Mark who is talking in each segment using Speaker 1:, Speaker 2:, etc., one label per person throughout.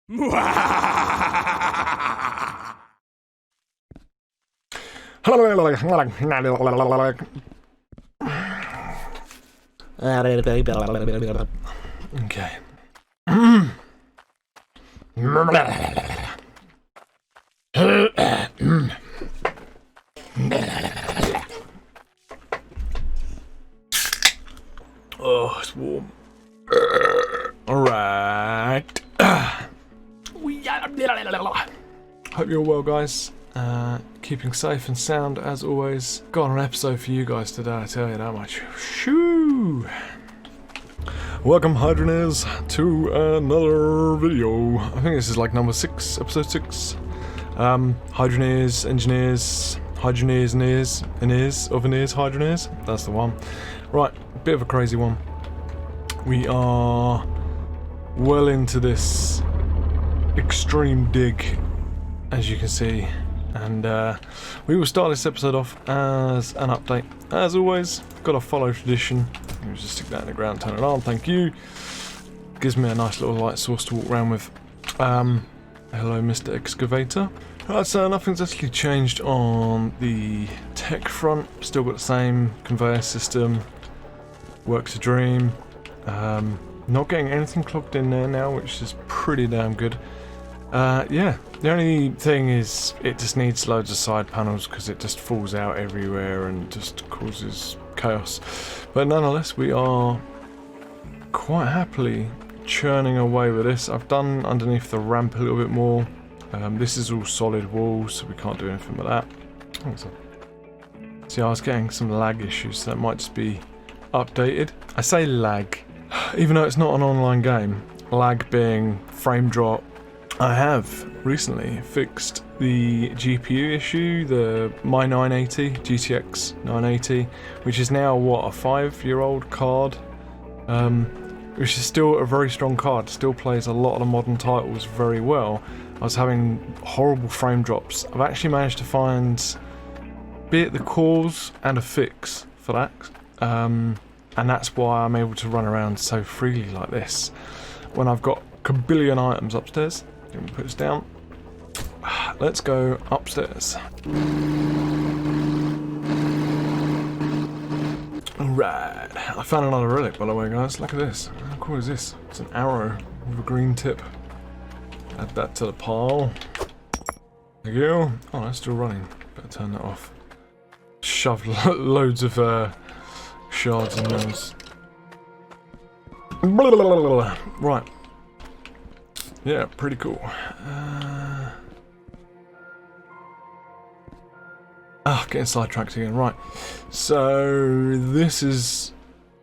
Speaker 1: Okay. Oh, it's warm. Alright. Hope you're well, guys. Keeping safe and sound as always. Got an episode for you guys today, I tell you that much. Shoo! Welcome, Hydroneers, to another video. I think this is like number 6, episode 6. Hydroneers, engineers, Hydroneers, Hydroneers. That's the one. Right, bit of a crazy one. We are well into this extreme dig, as you can see, and we will start this episode off as an update. As always, got to follow tradition. Let me just stick that in the ground, turn it on, thank you. Gives me a nice little light source to walk around with. Hello, Mr. Excavator. Right, so nothing's actually changed on the tech front. Still got the same conveyor system. Works a dream. Not getting anything clogged in there now, which is pretty damn good. Yeah, the only thing is it just needs loads of side panels because it just falls out everywhere and just causes chaos. But nonetheless, we are quite happily churning away with this. I've done underneath the ramp a little bit more. This is all solid walls, so we can't do anything with that. See, I was getting some lag issues, so that might just be updated. I say lag, even though it's not an online game. Lag being frame drop. I have recently fixed the GPU issue, the my 980, GTX 980, which is now, what, a 5-year-old card? Which is still a very strong card, still plays a lot of the modern titles very well. I was having horrible frame drops. I've actually managed to find, be it the cause and a fix for that. And that's why I'm able to run around so freely like this. When I've got a billion items upstairs. Let me put this down. Let's go upstairs. Alright, I found another relic, by the way, guys. Look at this. How cool is this? It's an arrow with a green tip. Add that to the pile. There you go. Oh, that's still running. Better turn that off. Shoved loads of shards in those. Right. Yeah, pretty cool. Getting sidetracked again. Right. So this is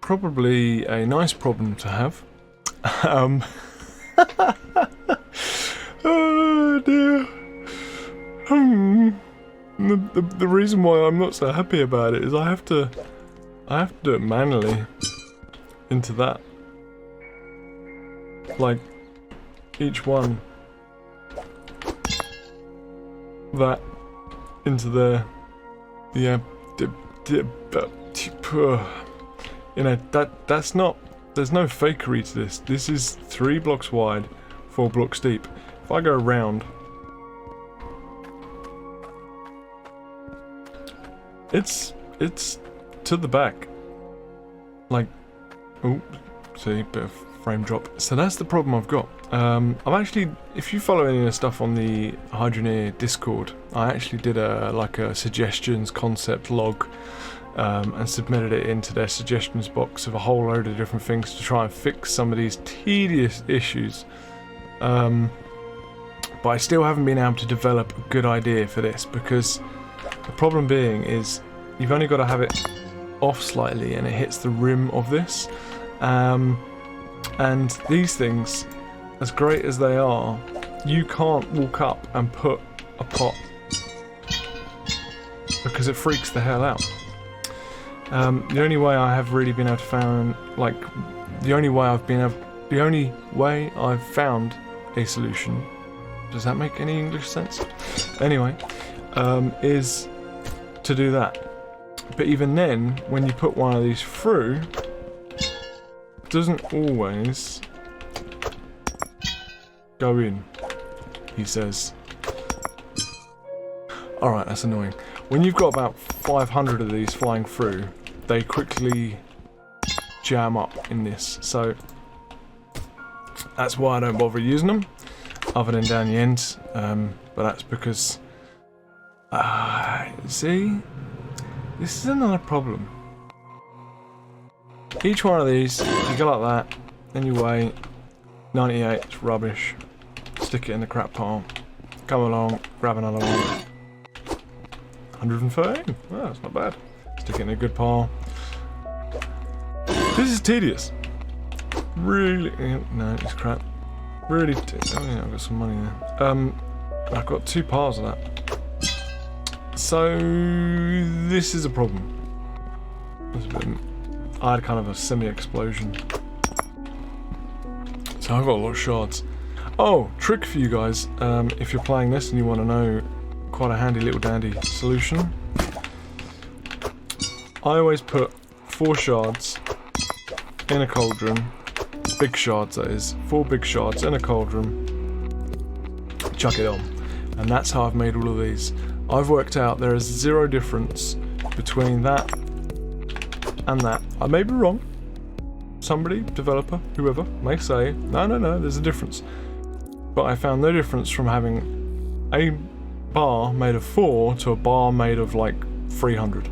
Speaker 1: probably a nice problem to have. Oh dear. The reason why I'm not so happy about it is I have to do it manually into that. Like each one. That into there. Yeah. You know, that's not, there's no fakery to this. This is 3 blocks wide, 4 blocks deep. If I go around, it's to the back. Like, oh, see, bit of frame drop. So that's the problem I've got. I've actually, if you follow any of the stuff on the Hydroneer Discord, I actually did like a suggestions concept log and submitted it into their suggestions box of a whole load of different things to try and fix some of these tedious issues. But I still haven't been able to develop a good idea for this, because the problem being is you've only got to have it off slightly and it hits the rim of this. And these things, as great as they are, you can't walk up and put a pot because it freaks the hell out. The only way I have really been able to find, like, the only way I've found a solution, does that make any English sense? Anyway, is to do that. But even then, when you put one of these through, it doesn't always go in. he says. Alright, that's annoying. When you've got about 500 of these flying through, they quickly jam up in this. So that's why I don't bother using them, other than down the end. But that's because, see, this is another problem. Each one of these, you go like that, then you wait, 98, it's rubbish, stick it in the crap pile, come along, grab another one, 113, well, that's not bad, stick it in a good pile. This is tedious, really, no, it's crap, really, oh yeah, I've got some money there, I've got 2 piles of that, so this is a problem. I had kind of a semi-explosion. So I've got a lot of shards. Oh, trick for you guys. If you're playing this and you want to know quite a handy little dandy solution. I always put 4 shards in a cauldron. Big shards, that is. 4 big shards in a cauldron. Chuck it on. And that's how I've made all of these. I've worked out there is 0 difference between that and that. I may be wrong. Somebody, developer, whoever, may say, no, there's a difference. But I found no difference from having a bar made of 4 to a bar made of like 300.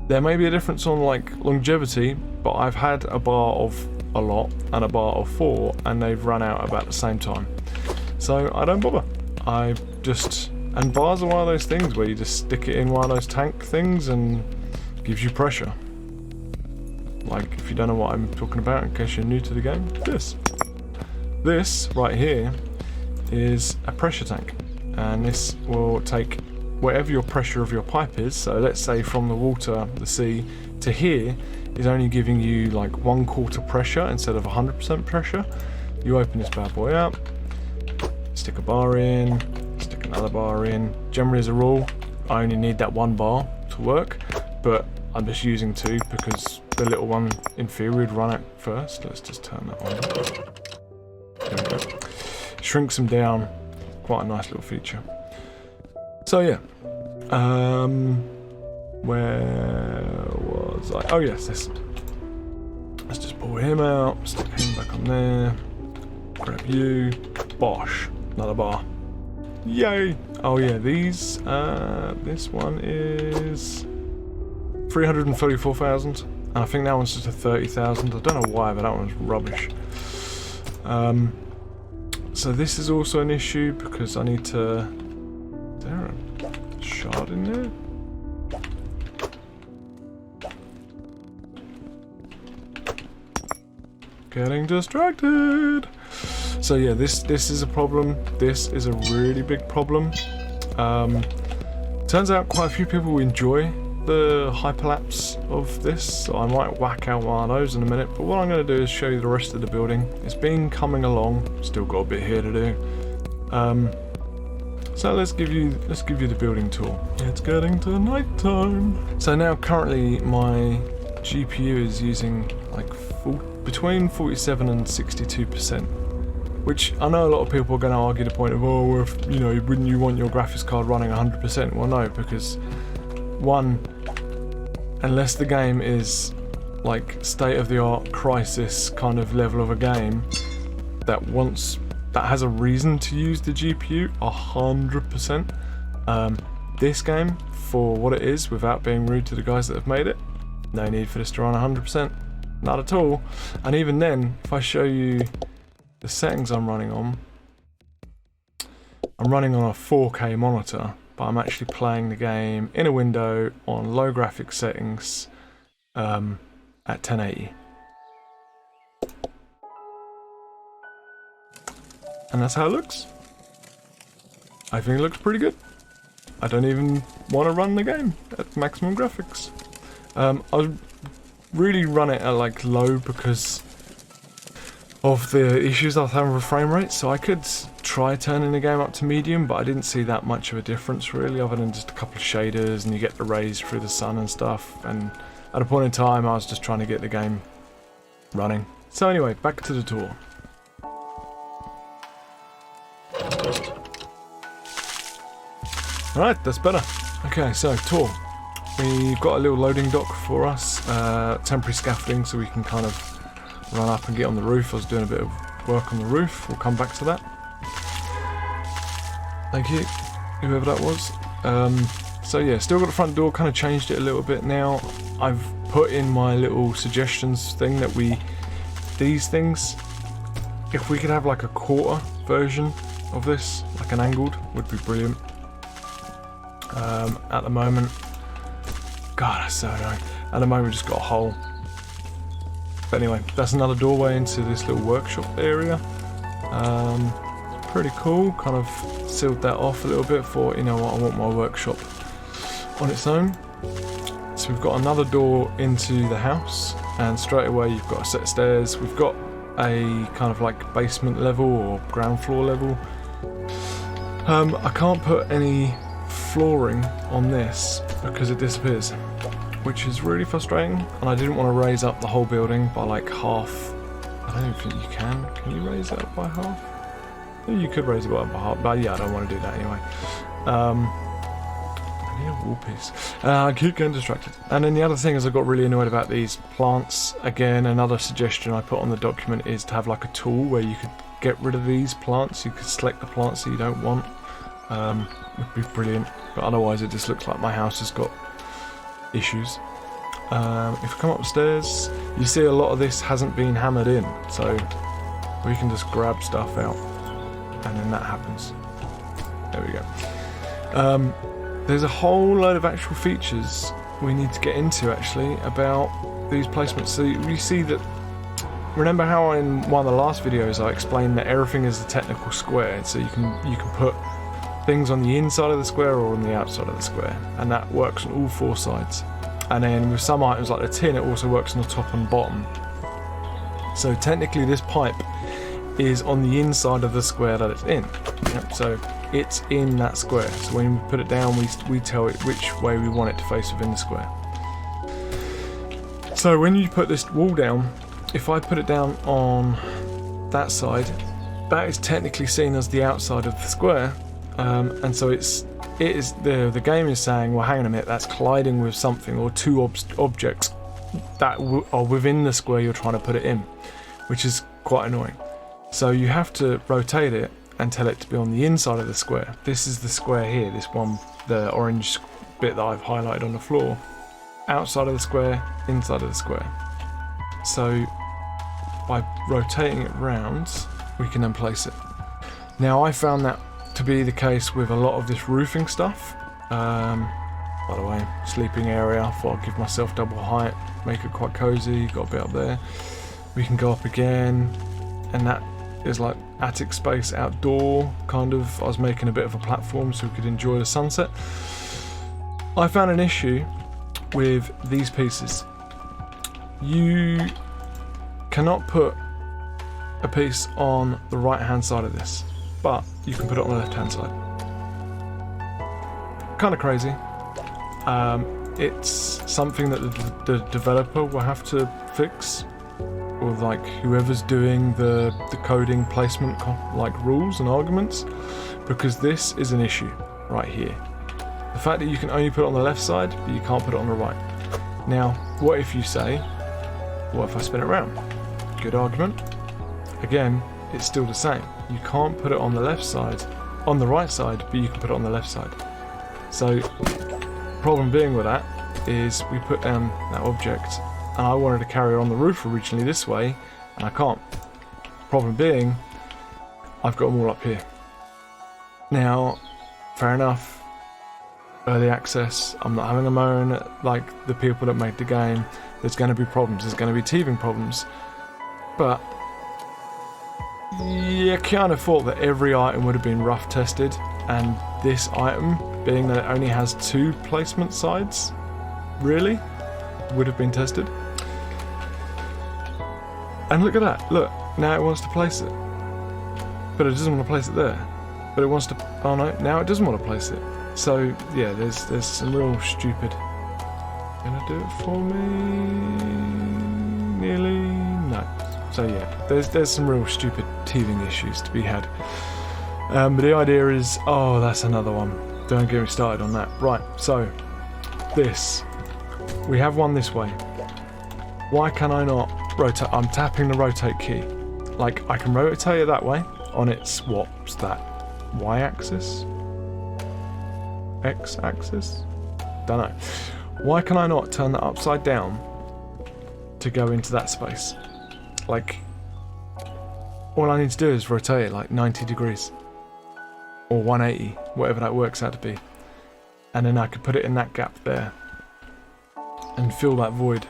Speaker 1: There may be a difference on like longevity, but I've had a bar of a lot and a bar of 4 and they've run out about the same time. So I don't bother. I just, and bars are one of those things where you just stick it in one of those tank things and gives you pressure. Like, if you don't know what I'm talking about, in case you're new to the game, this right here is a pressure tank, and this will take whatever your pressure of your pipe is. So let's say from the water, the sea, to here is only giving you like 1/4 pressure instead of 100% pressure. You open this bad boy up, stick a bar in, stick another bar in. Generally, as a rule, I only need that 1 bar to work, but I'm just using 2 because the little one in theory would run out first. Let's just turn that on. There we go. Shrinks them down. Quite a nice little feature. So yeah. Where was I? Oh yes, this. Let's just pull him out, stick him back on there. Grab you. Bosh. Another bar. Yay! Oh yeah, these, this one is 334,000, and I think that one's just a 30,000. I don't know why, but that one's rubbish. So this is also an issue because I need to... Is there a shard in there? Getting distracted! So yeah, this is a problem. This is a really big problem. Turns out quite a few people enjoy the hyperlapse of this, so I might whack out one of those in a minute, but what I'm going to do is show you the rest of the building. It's been coming along, still got a bit here to do. So let's give you the building tour. It's getting to night time. So now currently my GPU is using like between 47 and 62%, which I know a lot of people are going to argue the point of, oh, if, you know, wouldn't you want your graphics card running 100%? Well, no, because one, unless the game is like state-of-the-art crisis kind of level of a game that has a reason to use the GPU 100%. This game, for what it is, without being rude to the guys that have made it, no need for this to run 100%, not at all. And even then, if I show you the settings I'm running on a 4K monitor, but I'm actually playing the game in a window on low graphics settings at 1080. And that's how it looks. I think it looks pretty good. I don't even want to run the game at maximum graphics. I really run it at like low because of the issues I was having with frame rate, so I could try turning the game up to medium, but I didn't see that much of a difference really, other than just a couple of shaders and you get the rays through the sun and stuff, and at a point in time I was just trying to get the game running. So anyway, back to the tour. Alright, that's better. Okay, so tour. We've got a little loading dock for us, temporary scaffolding so we can kind of run up and get on the roof. I was doing a bit of work on the roof, we'll come back to that. Thank you, whoever that was. So yeah, still got the front door, kind of changed it a little bit now. I've put in my little suggestions thing that these things, if we could have like a quarter version of this, like an angled, would be brilliant. At the moment, God, that's so annoying. At the moment, we've just got a hole. But anyway, that's another doorway into this little workshop area. Pretty cool. Kind of sealed that off a little bit for, you know what, I want my workshop on its own. So we've got another door into the house, and straight away you've got a set of stairs. We've got a kind of like basement level or ground floor level. I can't put any flooring on this because it disappears, which is really frustrating, and I didn't want to raise up the whole building by like half. I don't even think you can. Can you raise it up by half? Yeah, you could raise it up by half, but yeah, I don't want to do that anyway. I need a wall piece. I keep getting distracted. And then the other thing is I got really annoyed about these plants. Again, another suggestion I put on the document is to have like a tool where you could get rid of these plants. You could select the plants that you don't want. Would be brilliant, but otherwise it just looks like my house has got issues. If we come upstairs, you see a lot of this hasn't been hammered in, so we can just grab stuff out and then that happens. There we go. There's a whole load of actual features we need to get into actually about these placements. So you see that, remember how in one of the last videos I explained that everything is a technical square, so you can put things on the inside of the square or on the outside of the square, and that works on all four sides. And then with some items like the tin, it also works on the top and bottom. So technically this pipe is on the inside of the square that it's in. Yep, so it's in that square. So when we put it down, we tell it which way we want it to face within the square. So when you put this wall down, if I put it down on that side, that is technically seen as the outside of the square. And so the game is saying, well, hang on a minute, that's colliding with something or two objects that are within the square you're trying to put it in, which is quite annoying. So you have to rotate it and tell it to be on the inside of the square. This is the square here, this one, the orange bit that I've highlighted on the floor. Outside of the square, inside of the square. So by rotating it round, we can then place it. Now I found that to be the case with a lot of this roofing stuff. By the way, sleeping area, I thought I'd give myself double height, make it quite cozy, got a bit up there. We can go up again, and that is like attic space outdoor, kind of. I was making a bit of a platform so we could enjoy the sunset. I found an issue with these pieces. You cannot put a piece on the right hand side of this, but you can put it on the left hand side. Kind of crazy. It's something that the developer will have to fix, or like whoever's doing the coding placement like rules and arguments, because this is an issue right here. The fact that you can only put it on the left side, but you can't put it on the right. Now, what if you say, what if I spin it around? Good argument. Again, it's still the same. You can't put it on the left side, on the right side, but you can put it on the left side. So, problem being with that is we put down that object, and I wanted to carry it on the roof originally this way, and I can't. Problem being, I've got them all up here. Now, fair enough. Early access, I'm not having a moan at like the people that make the game. There's going to be problems, there's going to be teething problems, but you kind of thought that every item would have been rough tested, and this item, being that it only has two placement sides, really would have been tested. And look at that, look, now it wants to place it, but it doesn't want to place it there, but it wants to, oh no, now it doesn't want to place it. So yeah, there's some real stupid. Gonna do it for me? Nearly? No. So yeah, there's some real stupid teething issues to be had. But the idea is, oh, that's another one. Don't get me started on that. Right, so this. We have one this way. Why can I not rotate? I'm tapping the rotate key. Like, I can rotate it that way on its, what's that? Y-axis? X-axis? Don't know. Why can I not turn that upside down to go into that space? Like, all I need to do is rotate it like 90 degrees. Or 180, whatever that works out to be. And then I could put it in that gap there. And fill that void.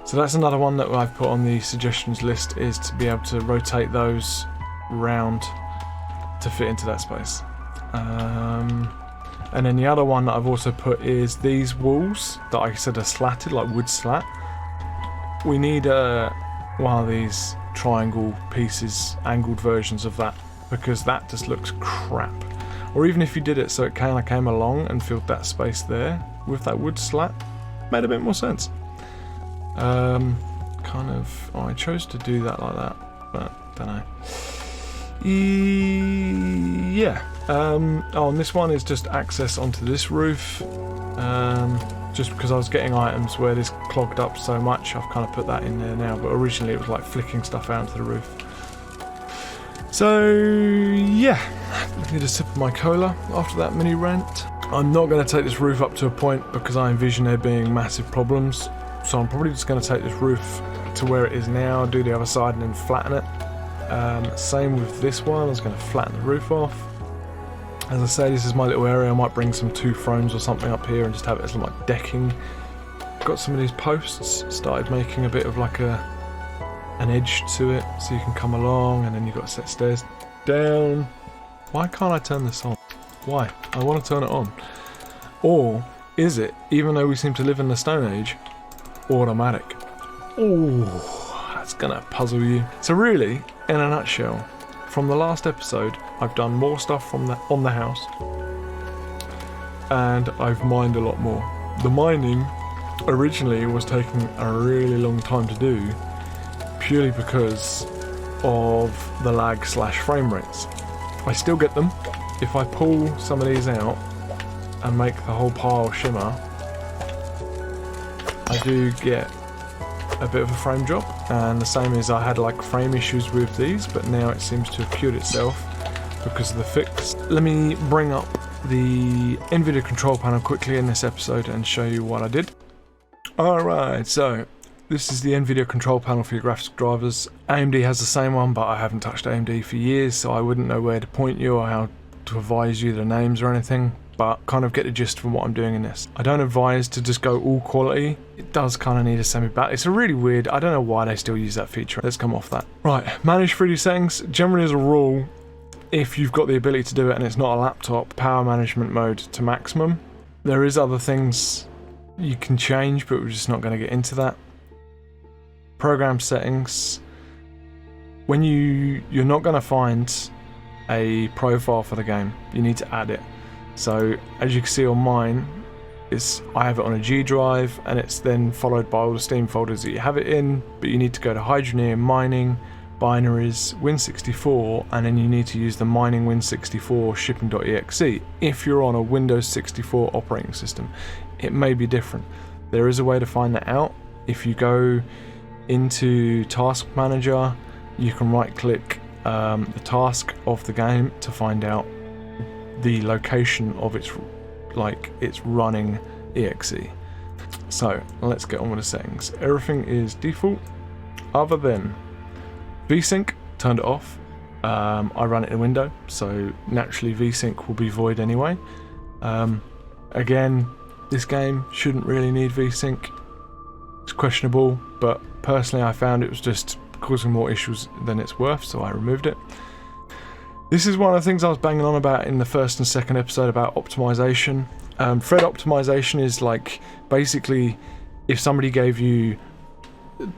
Speaker 1: So that's another one that I've put on the suggestions list, is to be able to rotate those round to fit into that space. And then the other one that I've also put is these walls that I said are slatted, like wood slat. We need one of these triangle pieces, angled versions of that, because that just looks crap. Or even if you did it so it kind of came along and filled that space there with that wood slat, made a bit more sense. I chose to do that like that, but don't know. Yeah. And this one is just access onto this roof. Just because I was getting items where this clogged up so much, I've kind of put that in there now, but originally it was like flicking stuff out into the roof. So, yeah. I need a sip of my cola after that mini rant. I'm not going to take this roof up to a point because I envision there being massive problems. So I'm probably just going to take this roof to where it is now, do the other side and then flatten it. Same with this one, I was going to flatten the roof off. As I say, this is my little area. I might bring some 2 thrones or something up here and just have it as like decking. Got some of these posts, started making a bit of like an edge to it so you can come along, and then you've got to set stairs down. Why can't I turn this on? Why? I want to turn it on. Or is it, even though we seem to live in the Stone Age, automatic? Ooh, that's gonna puzzle you. So really, in a nutshell, from the last episode, I've done more stuff on the house, and I've mined a lot more. The mining originally was taking a really long time to do, purely because of the lag / frame rates. I still get them. If I pull some of these out and make the whole pile shimmer, I do get a bit of a frame drop, and the same as I had like frame issues with these, but now it seems to have cured itself because of the fix. Let me bring up the NVIDIA control panel quickly in this episode and show you what I did. Alright, so this is the NVIDIA control panel for your graphics drivers. AMD has the same one, but I haven't touched AMD for years, so I wouldn't know where to point you or how to advise you the names or anything, but kind of get the gist from what I'm doing in this. I don't advise to just go all quality. It does kind of need a semi-bat. It's a really weird, I don't know why they still use that feature. Let's come off that. Right, manage 3D settings. Generally as a rule, if you've got the ability to do it and it's not a laptop, power management mode to maximum. There is other things you can change, but we're just not going to get into that. Program settings. When you're not going to find a profile for the game, you need to add it. So as you can see on mine, I have it on a G drive, and it's then followed by all the Steam folders that you have it in, but you need to go to Hydroneer, mining, binaries, Win64, and then you need to use the mining Win64 shipping.exe. If you're on a Windows 64 operating system, it may be different. There is a way to find that out. If you go into Task Manager, you can right click the task of the game to find out the location of its running exe. So let's get on with the settings. Everything is default other than VSync, turned it off. I run it in window, so naturally VSync will be void anyway. Again, this game shouldn't really need VSync. It's questionable, but personally I found it was just causing more issues than it's worth, so I removed it. This is one of the things I was banging on about in the first and second episode about optimization. Thread optimization is like basically if somebody gave you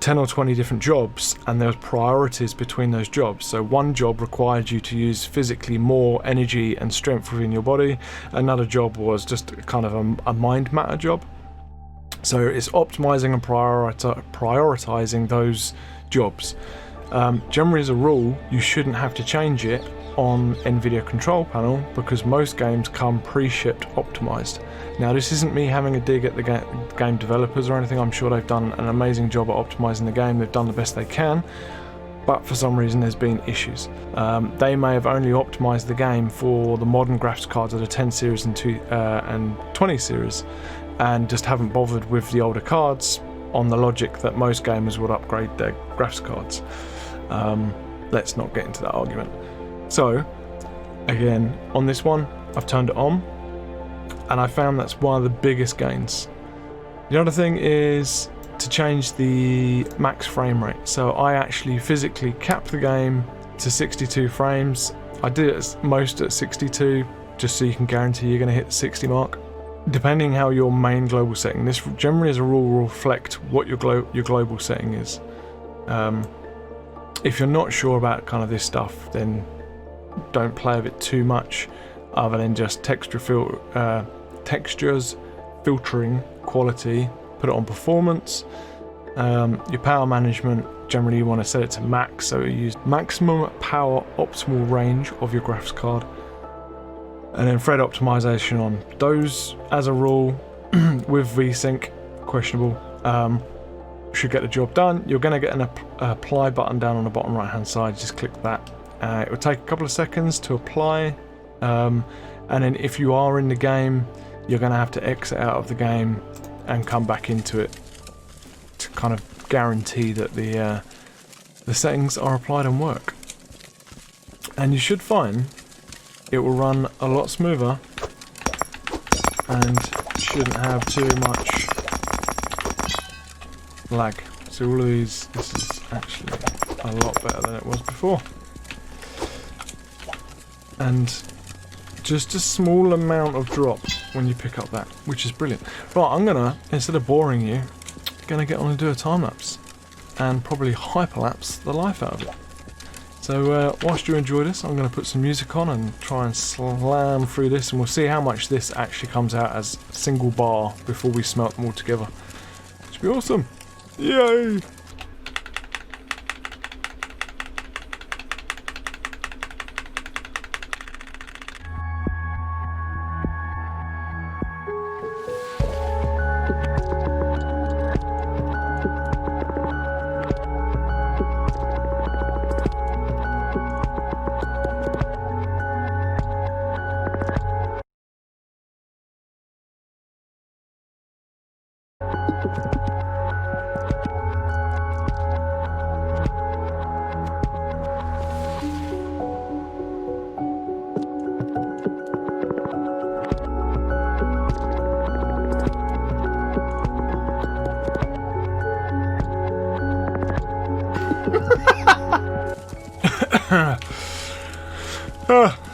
Speaker 1: 10 or 20 different jobs and there was priorities between those jobs. So one job required you to use physically more energy and strength within your body. Another job was just kind of a mind matter job. So it's optimizing and prioritizing those jobs. Generally as a rule, you shouldn't have to change it on NVIDIA control panel because most games come pre-shipped optimized. Now this isn't me having a dig at the game developers or anything. I'm sure they've done an amazing job at optimizing the game. They've done the best they can, but for some reason there's been issues. They may have only optimized the game for the modern graphics cards of the 10 series and 20 series, and just haven't bothered with the older cards on the logic that most gamers would upgrade their graphics cards. Let's not get into that argument. So again, on this one I've turned it on and I found that's one of the biggest gains. The other thing is to change the max frame rate. So I actually physically capped the game to 62 frames. I did it most at 62 just so you can guarantee you're going to hit the 60 mark. Depending how your main global setting, this generally as a rule will reflect what your global setting is. If you're not sure about kind of this stuff, then don't play with it too much other than just textures, filtering, quality, put it on performance. Your power management, generally you want to set it to max, so you use maximum power optimal range of your graphics card. And then thread optimization on those, as a rule, with VSync, questionable, should get the job done. You're going to get an apply button down on the bottom right hand side, just click that. It will take a couple of seconds to apply, and then if you are in the game, you're going to have to exit out of the game and come back into it to kind of guarantee that the settings are applied and work. And you should find it will run a lot smoother and shouldn't have too much lag. So all of these, this is actually a lot better than it was before. And just a small amount of drop when you pick up that, which is brilliant. Right, I'm gonna, instead of boring you, gonna get on and do a time lapse and probably hyperlapse the life out of it. So whilst you enjoy this, I'm going to put some music on and try and slam through this, and we'll see how much this actually comes out as a single bar before we smelt them all together. Should be awesome. Yay!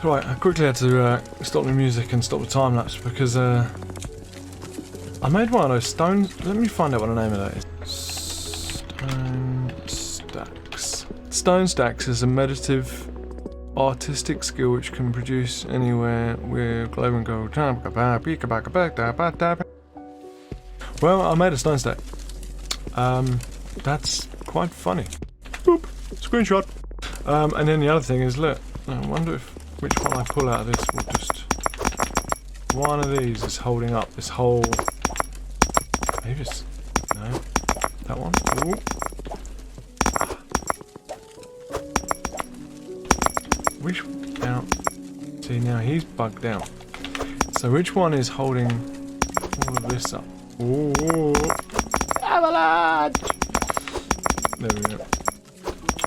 Speaker 1: Right, I quickly had to stop the music and stop the time lapse because I made one of those stones. Let me find out what the name of that is. Stone stacks. Stone stacks is a meditative artistic skill which can produce anywhere with glow and gold. Well, I made a stone stack. That's quite funny. Boop. Screenshot. And then the other thing is, look, I wonder if which one I pull out of this will just... One of these is holding up this whole... Maybe it's... No. That one? Ooh. Which... Now... See, now he's bugged out. So which one is holding all of this up? Ooh. Avalanche! There we go.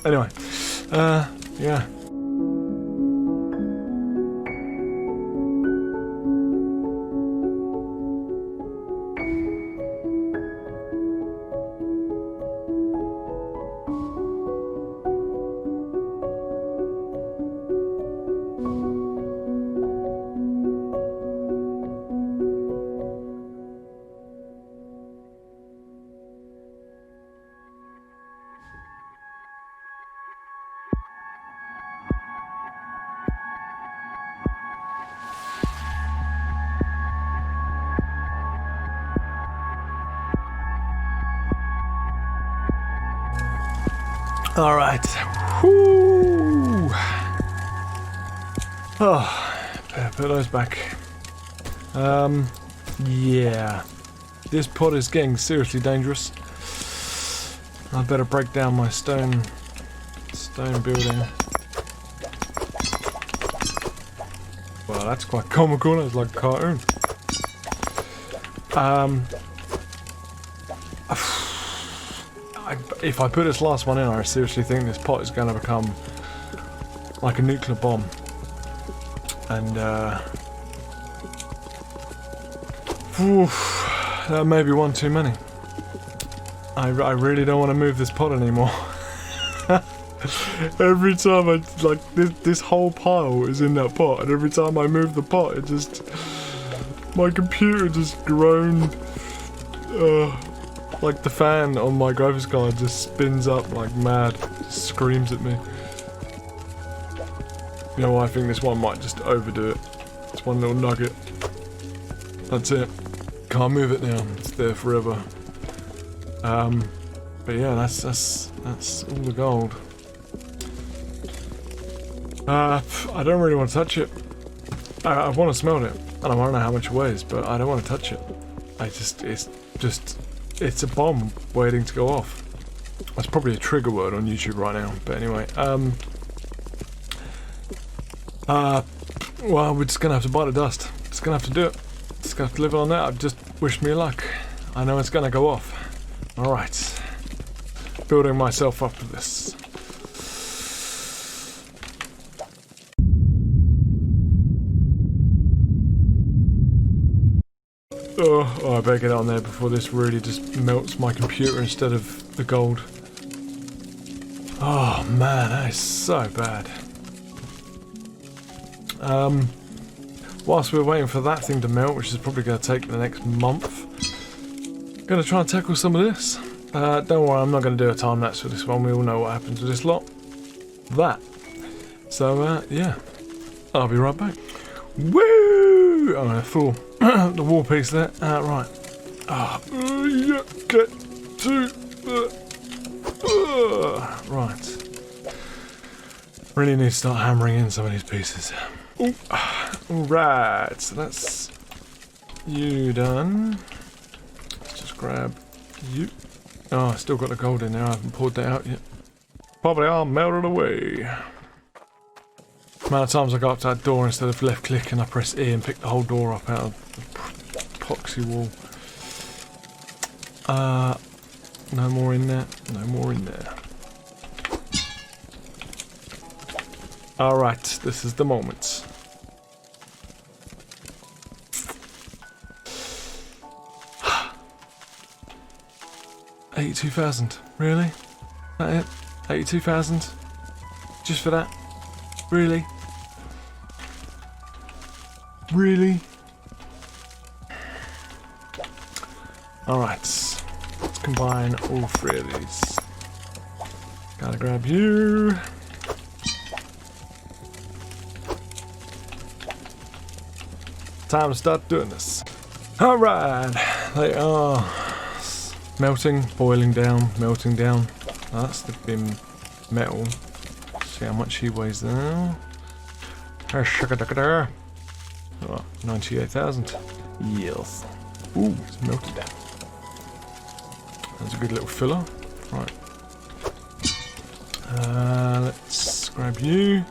Speaker 1: Anyway. Yeah. All right. Whoo! Oh, better put those back. Yeah. This pod is getting seriously dangerous. I better break down my stone building. Well, that's quite comical. That's like a cartoon. If I put this last one in, I seriously think this pot is going to become like a nuclear bomb. And that may be one too many. I really don't want to move this pot anymore. Every time I, like, this whole pile is in that pot, and every time I move the pot, it just, my computer just groaned. Like the fan on my graphics card just spins up like mad, just screams at me. You know what, I think this one might just overdo it. It's one little nugget. That's it. Can't move it now, it's there forever. But yeah, that's all the gold. I don't really want to touch it. I want to smelt it, and I want to know how much it weighs, but I don't want to touch it. It's a bomb waiting to go off. That's probably a trigger word on YouTube right now, but anyway. Well, we're just gonna have to bite the dust. Just gonna have to do it. Just gonna have to live on that. I've just wished me luck. I know it's gonna go off. Alright. Building myself up to this. Oh, I better get on there before this really just melts my computer instead of the gold. Oh man, that is so bad. Whilst we're waiting for that thing to melt, which is probably going to take the next month, I'm going to try and tackle some of this. Don't worry, I'm not going to do a time lapse for this one. We all know what happens with this lot. That. So, yeah. I'll be right back. Woo! I'm going to fool the wall piece there. Right. Yeah, get to right. Really need to start hammering in some of these pieces. Alright, so that's you done. Let's just grab you. Oh, I still got the gold in there. I haven't poured that out yet. Probably I'll melt it away. The amount of times I go up to that door instead of left click and I press E and pick the whole door up out of the epoxy wall. No more in there. No more in there. Alright, this is the moment. $82,000, really? That it? 82,000? Just for that? Really? Really? Alright, let's combine all three of these. Gotta grab you. Time to start doing this. Alright, they are melting, boiling down, melting down. That's the bin metal. See how much he weighs now. Oh, 98,000. Yes. Ooh, it's melted down. That's a good little filler. Right. Let's grab you.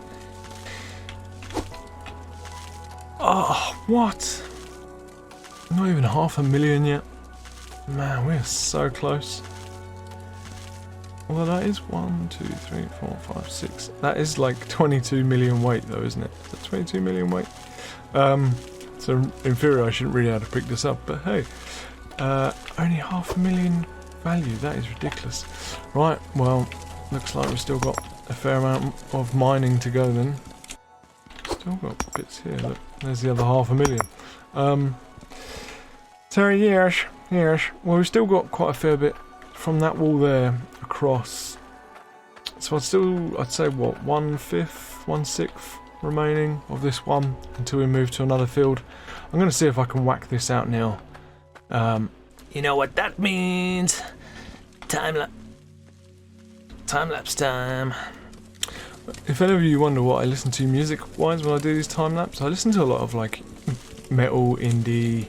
Speaker 1: Oh, what? Not even 500,000 yet. Man, we're so close. Although that is 1, 2, 3, 4, 5, 6. That is like 22 million weight though, isn't it? Is that 22 million weight? So in theory I shouldn't really have to pick this up, but hey. Only 500,000 value, that is ridiculous. Right, well, looks like we've still got a fair amount of mining to go then. Still got bits here, look, there's the other 500,000. Sorry, yes. Well, we've still got quite a fair bit from that wall there across. So I'd say what, 1/5, 1/6 remaining of this one until we move to another field. I'm going to see if I can whack this out now. You know what that means? Time lapse time. if any of you wonder what I listen to music-wise when I do these time-lapse, I listen to a lot of like metal, indie,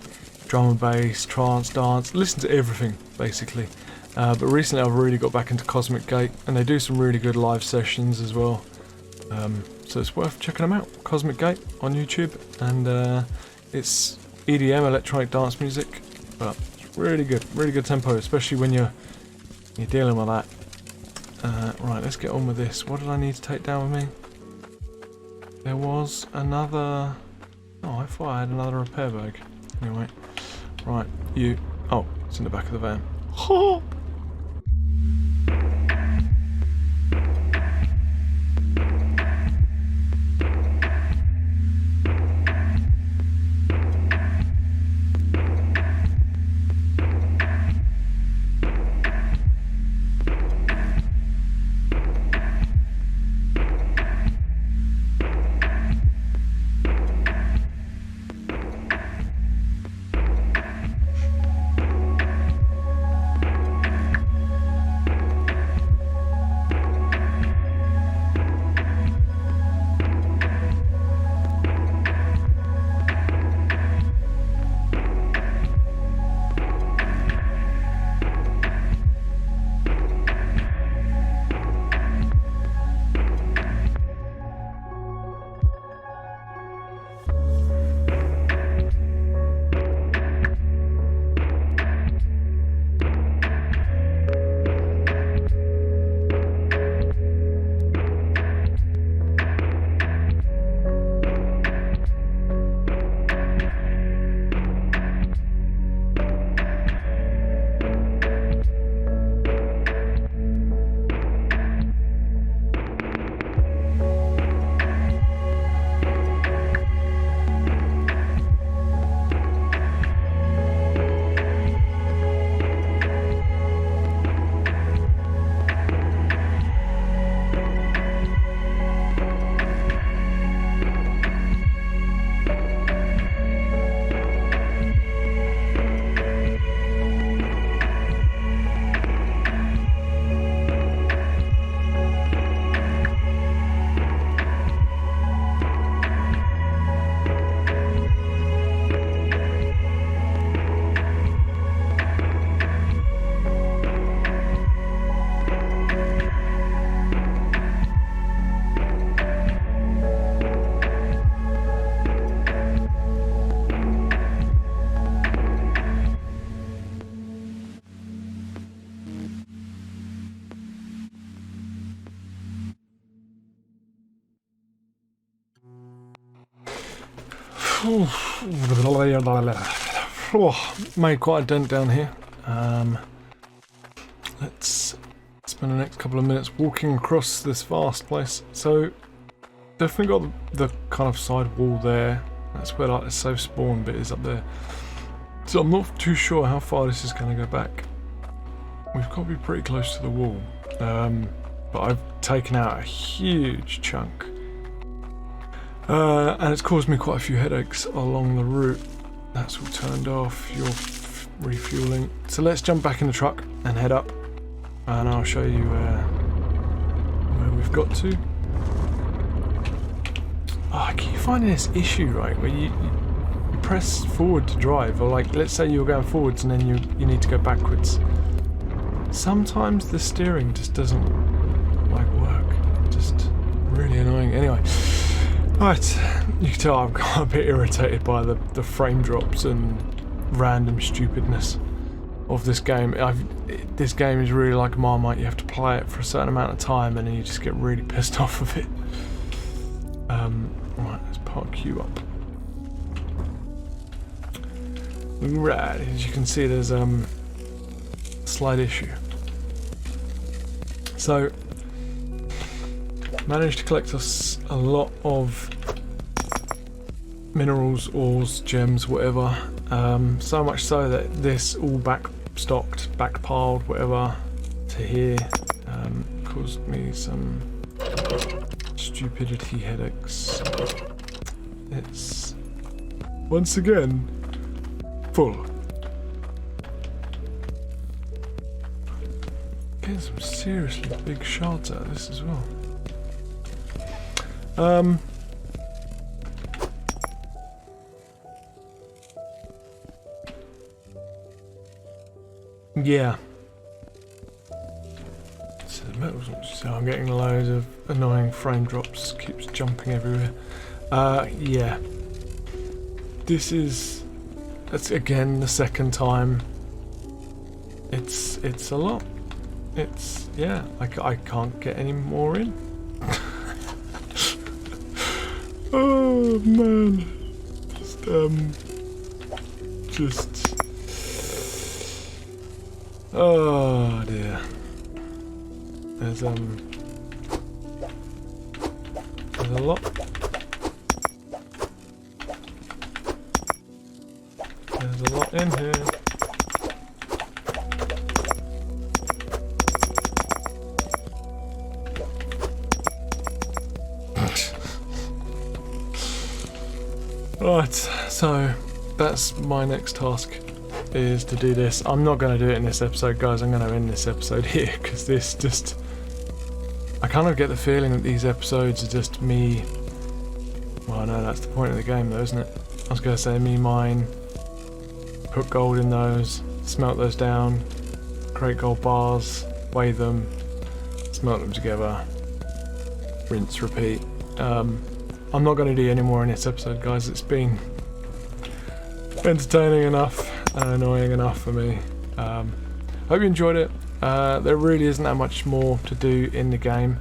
Speaker 1: drum and bass, trance, dance, listen to everything basically. But recently I've really got back into Cosmic Gate, and they do some really good live sessions as well. So it's worth checking them out. Cosmic Gate on YouTube, and it's EDM, electronic dance music, but it's really good tempo, especially when you're dealing with that. Right, let's get on with this. What did I need to take down with me? There was another... Oh, I thought I had another repair bag. Anyway, right, you... Oh, it's in the back of the van. Made quite a dent down here. Let's spend the next couple of minutes walking across this vast place. So, definitely got the kind of side wall there. That's where like the safe spawn bit is up there. So I'm not too sure how far this is going to go back. We've got to be pretty close to the wall. But I've taken out a huge chunk. And it's caused me quite a few headaches along the route. That's all turned off. You're refueling. So let's jump back in the truck and head up. And I'll show you where we've got to. Oh, I keep finding this issue, right, where you press forward to drive, or like, let's say you're going forwards and then you need to go backwards. Sometimes the steering just doesn't, like, work. Just really annoying. Anyway, right, you can tell I've got a bit irritated by the frame drops and random stupidness of this game. This game is really like Marmite. You have to play it for a certain amount of time and then you just get really pissed off of it. Right, let's park you up. Right, as you can see, there's a slight issue. So, managed to collect us a lot of minerals, ores, gems, whatever. So much so that this all backstocked, backpiled, whatever, to here, caused me some stupidity headaches. It's once again full. Getting some seriously big shards out of this as well. Yeah. So I'm getting loads of annoying frame drops, keeps jumping everywhere. Yeah. That's again the second time. It's a lot. Yeah, I can't get any more in. Oh man. Oh dear. There's a lot. There's a lot in here. Right, so that's my next task, is to do this. I'm not going to do it in this episode, guys. I'm going to end this episode here, because this just... I kind of get the feeling that these episodes are just me... Well, no, that's the point of the game though, isn't it? I was going to say me mine, put gold in those, smelt those down, create gold bars, weigh them, smelt them together, rinse, repeat. I'm not going to do any more in this episode, guys. It's been entertaining enough and annoying enough for me. Hope you enjoyed it. There really isn't that much more to do in the game.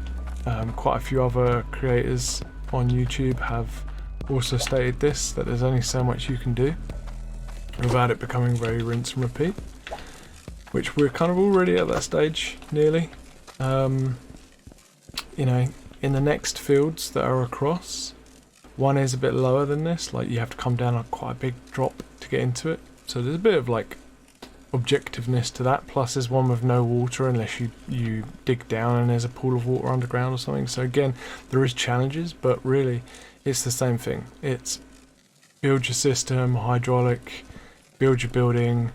Speaker 1: Quite a few other creators on YouTube have also stated this, that there's only so much you can do without it becoming very rinse and repeat, which we're kind of already at that stage, nearly. You know, in the next fields that are across, one is a bit lower than this, like you have to come down on quite a big drop to get into it, so there's a bit of like objectiveness to that, plus there's one with no water unless you dig down and there's a pool of water underground or something. So again, there is challenges, but really it's the same thing. It's build your system, hydraulic, build your building,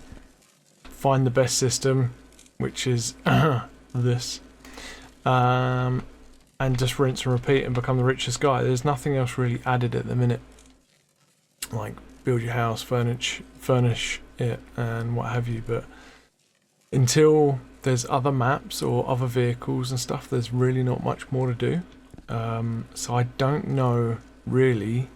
Speaker 1: find the best system, which is this, and just rinse and repeat and become the richest guy. There's nothing else really added at the minute, like build your house, furnish it and what have you, but until there's other maps or other vehicles and stuff, there's really not much more to do. So I don't know really,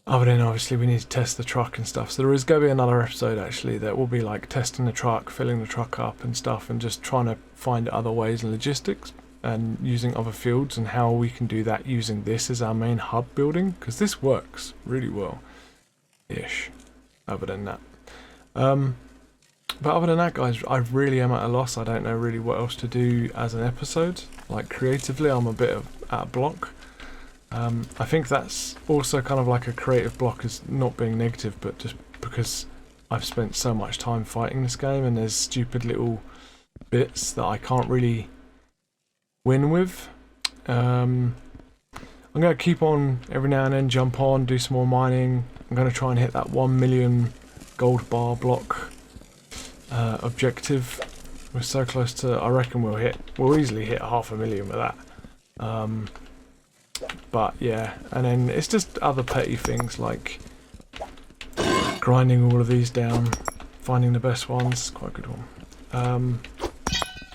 Speaker 1: other than obviously we need to test the truck and stuff. So there is going to be another episode actually that will be like testing the truck, filling the truck up and stuff, and just trying to find other ways and logistics and using other fields and how we can do that using this as our main hub building, because this works really well ish. Other than that, but other than that, guys, I really am at a loss. I don't know really what else to do as an episode. Like creatively, I'm a bit at a block. I think that's also kind of like a creative block, is not being negative, but just because I've spent so much time fighting this game and there's stupid little bits that I can't really win with. I'm going to keep on every now and then, jump on, do some more mining. I'm going to try and hit that 1 million gold bar block objective. We're so close to, I reckon we'll easily hit 500,000 with that. But yeah, and then it's just other petty things like grinding all of these down, finding the best ones, quite a good one,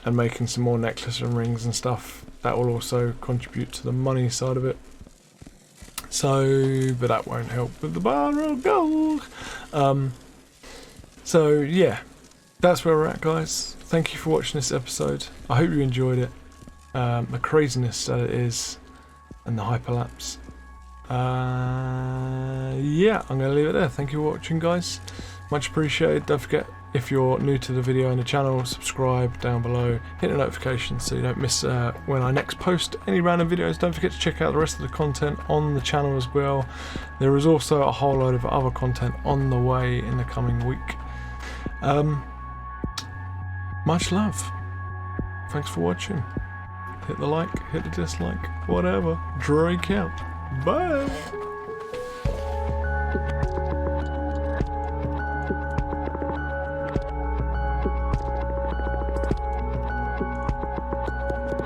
Speaker 1: and making some more necklace and rings and stuff. That will also contribute to the money side of it. So, but that won't help with the bar of gold. So yeah, that's where we're at, guys. Thank you for watching this episode. I hope you enjoyed it. The craziness that it is, and the hyperlapse. Yeah, I'm going to leave it there. Thank you for watching, guys. Much appreciated. Don't forget, if you're new to the video and the channel, subscribe down below, hit the notifications so you don't miss when I next post any random videos. Don't forget to check out the rest of the content on the channel as well. There is also a whole load of other content on the way in the coming week. Much love. Thanks for watching. Hit the like, hit the dislike, whatever. Drayke out. Bye.